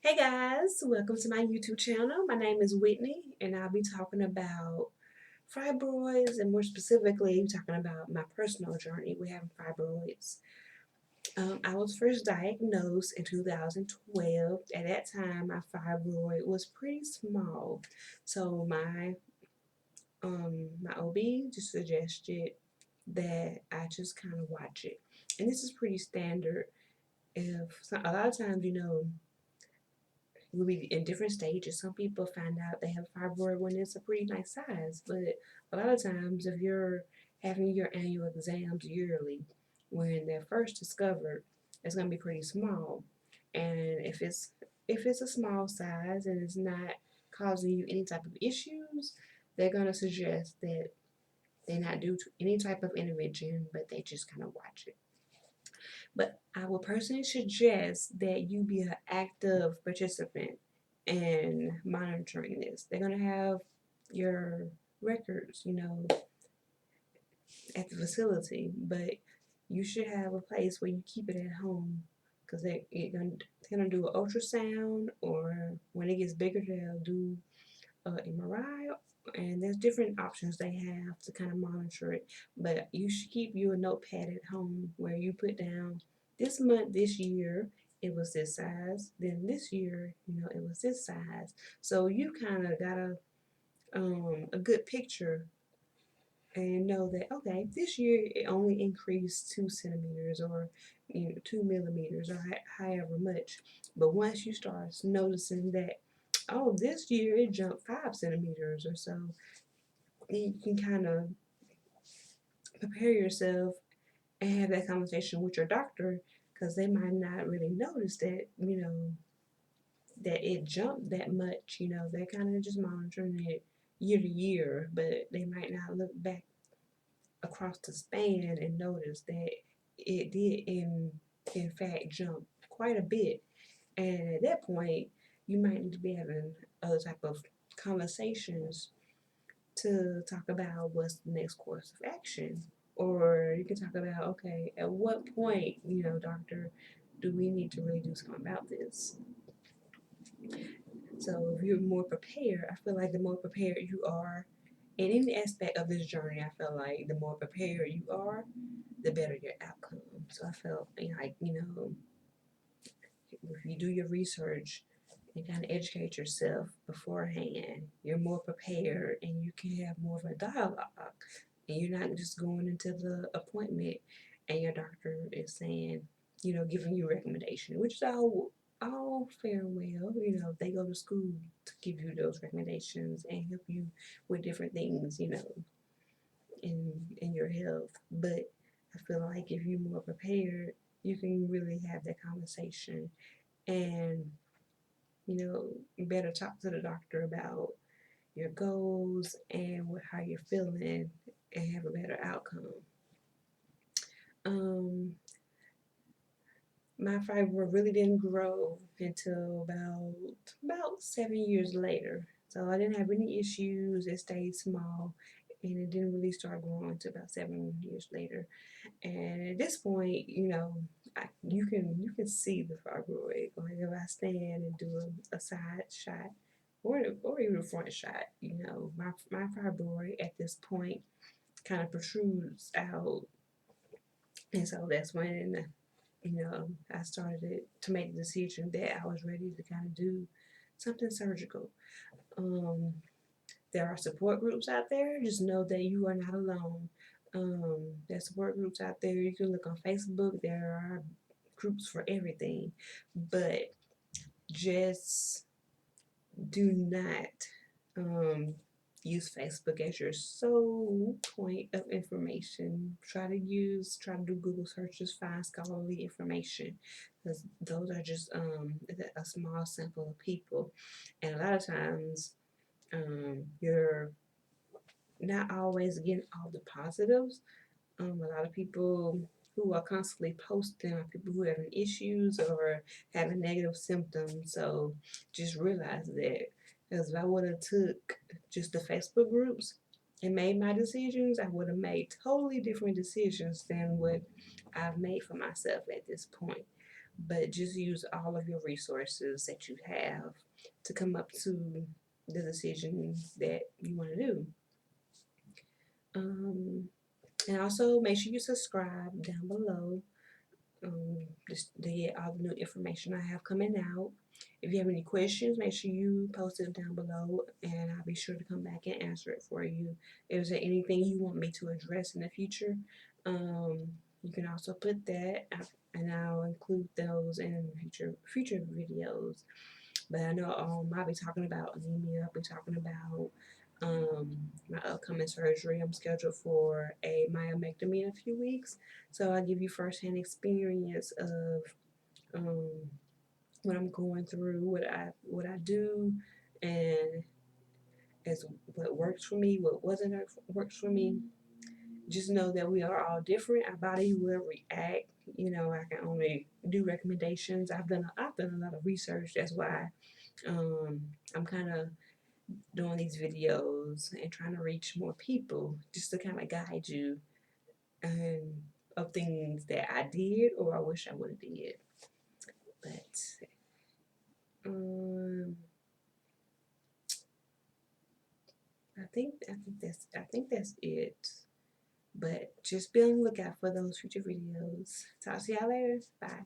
Hey guys, welcome to my YouTube channel. My name is Whitney and I'll be talking about fibroids and more specifically talking about my personal journey with having fibroids. I was first diagnosed in 2012. At that time, my fibroid was pretty small. So my OB just suggested that I just kind of watch it. And this is pretty standard. A lot of times, will be in different stages. Some people find out they have fibroid when it's a pretty nice size, but a lot of times if you're having your annual exams yearly, when they're first discovered, it's going to be pretty small. And if it's a small size and it's not causing you any type of issues, they're going to suggest that they not do any type of intervention, but they just kind of watch it. But I would personally suggest that you be an active participant in monitoring this. They're going to have your records, at the facility, but you should have a place where you keep it at home because they're gonna do an ultrasound, or when it gets bigger, they'll do MRI, and there's different options they have to kind of monitor it. But you should keep you a notepad at home where you put down this month, this year, it was this size. Then this year, it was this size. So you kind of got a good picture and know that okay, this year it only increased 2 centimeters or 2 millimeters or however much. But once you start noticing that oh, this year it jumped 5 centimeters or so, you can kind of prepare yourself and have that conversation with your doctor because they might not really notice that, that it jumped that much. They're kind of just monitoring it year to year, but they might not look back across the span and notice that it did in fact jump quite a bit. And at that point, you might need to be having other type of conversations to talk about what's the next course of action. Or you can talk about, okay, at what point, doctor, do we need to really do something about this? So if you're more prepared, I feel like the more prepared you are in any aspect of this journey, I feel like the more prepared you are, the better your outcome. So I felt like, if you do your research and kind of educate yourself beforehand, you're more prepared and you can have more of a dialogue. And you're not just going into the appointment and your doctor is saying, giving you recommendation, which is all fair and well. They go to school to give you those recommendations and help you with different things, in your health. But I feel like if you're more prepared, you can really have that conversation and better talk to the doctor about your goals and how you're feeling and have a better outcome. Um, my fiber really didn't grow until about 7 years later. So I didn't have any issues. It stayed small, and it didn't really start growing until about 7 years later. And at this point, you can see the fibroid. Like if I stand and do a side shot or even a front shot, my fibroid at this point kind of protrudes out. And so that's when, I started to make the decision that I was ready to kind of do something surgical. Um, there are support groups out there. Just know that you are not alone. There's support groups out there. You can look on Facebook. There are groups for everything. But just do not use Facebook as your sole point of information. Try to do Google searches, find scholarly information, because those are just a small sample of people, and a lot of times you're not always getting all the positives. A lot of people who are constantly posting are people who are having issues or having negative symptoms. So just realize that, because if I would have took just the Facebook groups and made my decisions, I would have made totally different decisions than what I've made for myself at this point. but just use all of your resources that you have to come up to the decision that you want to do. Um, and also make sure you subscribe down below, just to get all the new information I have coming out. If you have any questions, make sure you post it down below, and I'll be sure to come back and answer it for you. If there anything you want me to address in the future, um, you can also put that, and I'll include those in future videos. But I know I'll be talking about anemia. I'll be talking about my upcoming surgery. I'm scheduled for a myomectomy in a few weeks, so I'll give you firsthand experience of um, what I'm going through, what I do, and as what works for me, what wasn't works for me. Just know that we are all different. Our body will react. I can only do recommendations. I've done a lot of research. That's why I'm kind of doing these videos and trying to reach more people, just to kind of guide you of things that I did or I wish I would have did. But um, I think that's it. But just be on the lookout for those future videos. Talk to y'all later. Bye.